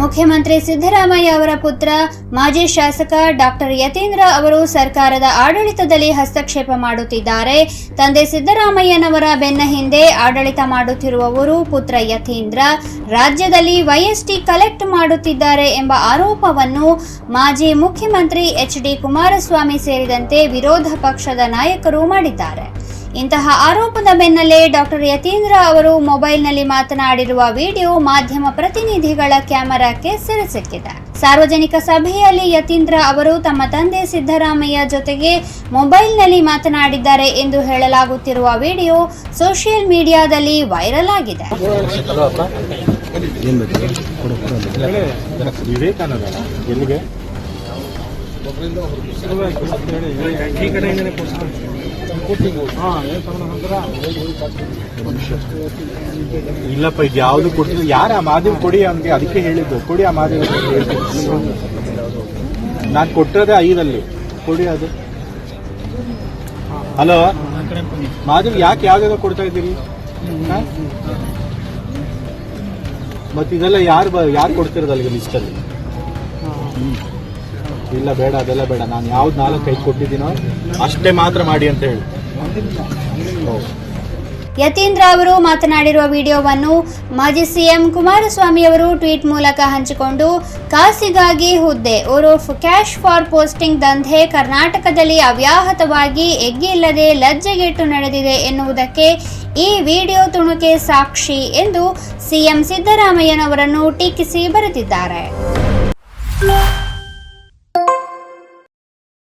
ಮುಖ್ಯಮಂತ್ರಿ ಸಿದ್ದರಾಮಯ್ಯ ಅವರ ಪುತ್ರ ಮಾಜಿ ಶಾಸಕ ಡಾಕ್ಟರ್ ಯತೀಂದ್ರ ಅವರು ಸರ್ಕಾರದ ಆಡಳಿತದಲ್ಲಿ ಹಸ್ತಕ್ಷೇಪ ಮಾಡುತ್ತಿದ್ದಾರೆ. ತಂದೆ ಸಿದ್ದರಾಮಯ್ಯನವರ ಬೆನ್ನ ಹಿಂದೆ ಆಡಳಿತ ಮಾಡುತ್ತಿರುವವರು ಪುತ್ರ ಯತೀಂದ್ರ ರಾಜ್ಯದಲ್ಲಿ ವೈಎಸ್ಟಿ ಕಲೆಕ್ಟ್ ಮಾಡುತ್ತಿದ್ದಾರೆ ಎಂಬ ಆರೋಪವನ್ನು ಮಾಜಿ ಮುಖ್ಯಮಂತ್ರಿ ಎಚ್.ಡಿ. ಕುಮಾರಸ್ವಾಮಿ ಸೇರಿದಂತೆ ವಿರೋಧ ಪಕ್ಷದ ನಾಯಕರು ಮಾಡಿದ್ದಾರೆ. ಇಂತಹ ಆರೋಪದ ಬೆನ್ನಲ್ಲೇ ಡಾಕ್ಟರ್ ಯತೀಂದ್ರ ಅವರು ಮೊಬೈಲ್ನಲ್ಲಿ ಮಾತನಾಡಿರುವ ವಿಡಿಯೋ ಮಾಧ್ಯಮ ಪ್ರತಿನಿಧಿಗಳ ಕ್ಯಾಮೆರಾಕ್ಕೆ ಸೆರೆ ಸಿಕ್ಕಿದೆ. ಸಾರ್ವಜನಿಕ ಸಭೆಯಲ್ಲಿ ಯತೀಂದ್ರ ಅವರು ತಮ್ಮ ತಂದೆ ಸಿದ್ದರಾಮಯ್ಯ ಜೊತೆಗೆ ಮೊಬೈಲ್ನಲ್ಲಿ ಮಾತನಾಡಿದ್ದಾರೆ ಎಂದು ಹೇಳಲಾಗುತ್ತಿರುವ ವಿಡಿಯೋ ಸೋಷಿಯಲ್ ಮೀಡಿಯಾದಲ್ಲಿ ವೈರಲ್ ಆಗಿದೆ. ಇಲ್ಲಪ್ಪ, ಇದು ಯಾವ್ದು ಕೊಟ್ಟಿದ್ದು? ಯಾರ ಆ ಮಾದೇವ್ ಕೊಡಿ ಅವನಿಗೆ, ಅದಕ್ಕೆ ಹೇಳಿದ್ದು ಕೊಡಿ ಆ ಮಾದೇವ್. ನಾನು ಕೊಟ್ಟಿರೋದೇ 5 ಕೊಡಿ ಅದು. ಹಲೋ ಮಾದೇವ್, ಯಾಕೆ ಯಾವ್ದಾದ್ರು ಕೊಡ್ತಾ ಇದ್ದೀರಿ? ಮತ್ತೆ ಇದೆಲ್ಲ ಯಾರು ಕೊಡ್ತಿರೋದು ಅಲ್ಲಿಗೆ ಲಿಸ್ಟಲ್ಲಿ? ಇಲ್ಲ ಬೇಡ, ಅದೆಲ್ಲ ಬೇಡ. ನಾನು ಯಾವ್ದು 4 ಕೊಟ್ಟಿದ್ದೀನೋ ಅಷ್ಟೇ ಮಾತ್ರ ಮಾಡಿ ಅಂತ ಹೇಳಿ. ಯತೀಂದ್ರ ಅವರು ಮಾತನಾಡಿರುವ ವಿಡಿಯೋವನ್ನು ಮಾಜಿ ಸಿಎಂ ಕುಮಾರಸ್ವಾಮಿ ಅವರು ಟ್ವೀಟ್ ಮೂಲಕ ಹಂಚಿಕೊಂಡು, ಕಾಸಿಗಾಗಿ ಹುದ್ದೆ ಉರುಫ್ ಕ್ಯಾಶ್ ಫಾರ್ ಪೋಸ್ಟಿಂಗ್ ದಂಧೆ ಕರ್ನಾಟಕದಲ್ಲಿ ಅವ್ಯಾಹತವಾಗಿ ಎಗ್ಗಿಲ್ಲದೆ ಲಜ್ಜೆಗೆಟ್ಟು ನಡೆದಿದೆ ಎನ್ನುವುದಕ್ಕೆ ಈ ವಿಡಿಯೋ ತುಣುಕೆ ಸಾಕ್ಷಿ ಎಂದು ಸಿಎಂ ಸಿದ್ದರಾಮಯ್ಯನವರನ್ನು ಟೀಕಿಸಿ ಬರೆದಿದ್ದಾರೆ.